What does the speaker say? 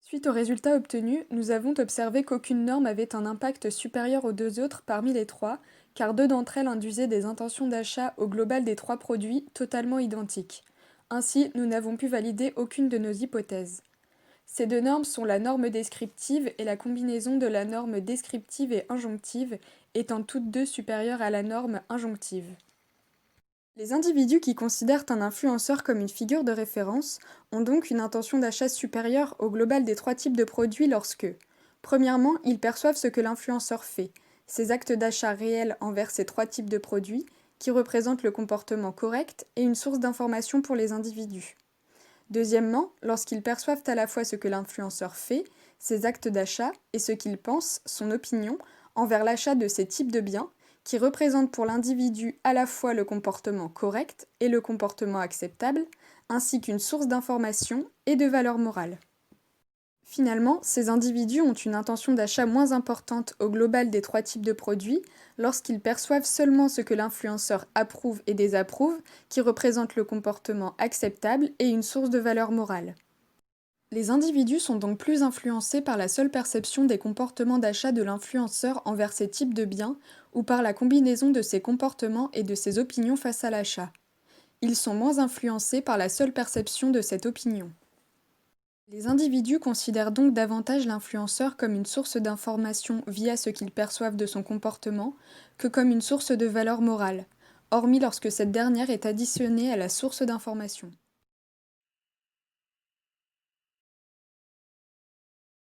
Suite aux résultats obtenus, nous avons observé qu'aucune norme avait un impact supérieur aux deux autres parmi les trois, car deux d'entre elles induisaient des intentions d'achat au global des trois produits totalement identiques. Ainsi, nous n'avons pu valider aucune de nos hypothèses. Ces deux normes sont la norme descriptive et la combinaison de la norme descriptive et injonctive, étant toutes deux supérieures à la norme injonctive. Les individus qui considèrent un influenceur comme une figure de référence ont donc une intention d'achat supérieure au global des trois types de produits lorsque, premièrement, ils perçoivent ce que l'influenceur fait, ses actes d'achat réels envers ces trois types de produits, qui représentent le comportement correct et une source d'information pour les individus. Deuxièmement, lorsqu'ils perçoivent à la fois ce que l'influenceur fait, ses actes d'achat, et ce qu'il pense, son opinion, envers l'achat de ces types de biens, qui représentent pour l'individu à la fois le comportement correct et le comportement acceptable, ainsi qu'une source d'information et de valeur morale. Finalement, ces individus ont une intention d'achat moins importante au global des trois types de produits lorsqu'ils perçoivent seulement ce que l'influenceur approuve et désapprouve, qui représente le comportement acceptable et une source de valeur morale. Les individus sont donc plus influencés par la seule perception des comportements d'achat de l'influenceur envers ces types de biens ou par la combinaison de ses comportements et de ses opinions face à l'achat. Ils sont moins influencés par la seule perception de cette opinion. Les individus considèrent donc davantage l'influenceur comme une source d'information via ce qu'ils perçoivent de son comportement que comme une source de valeur morale, hormis lorsque cette dernière est additionnée à la source d'information.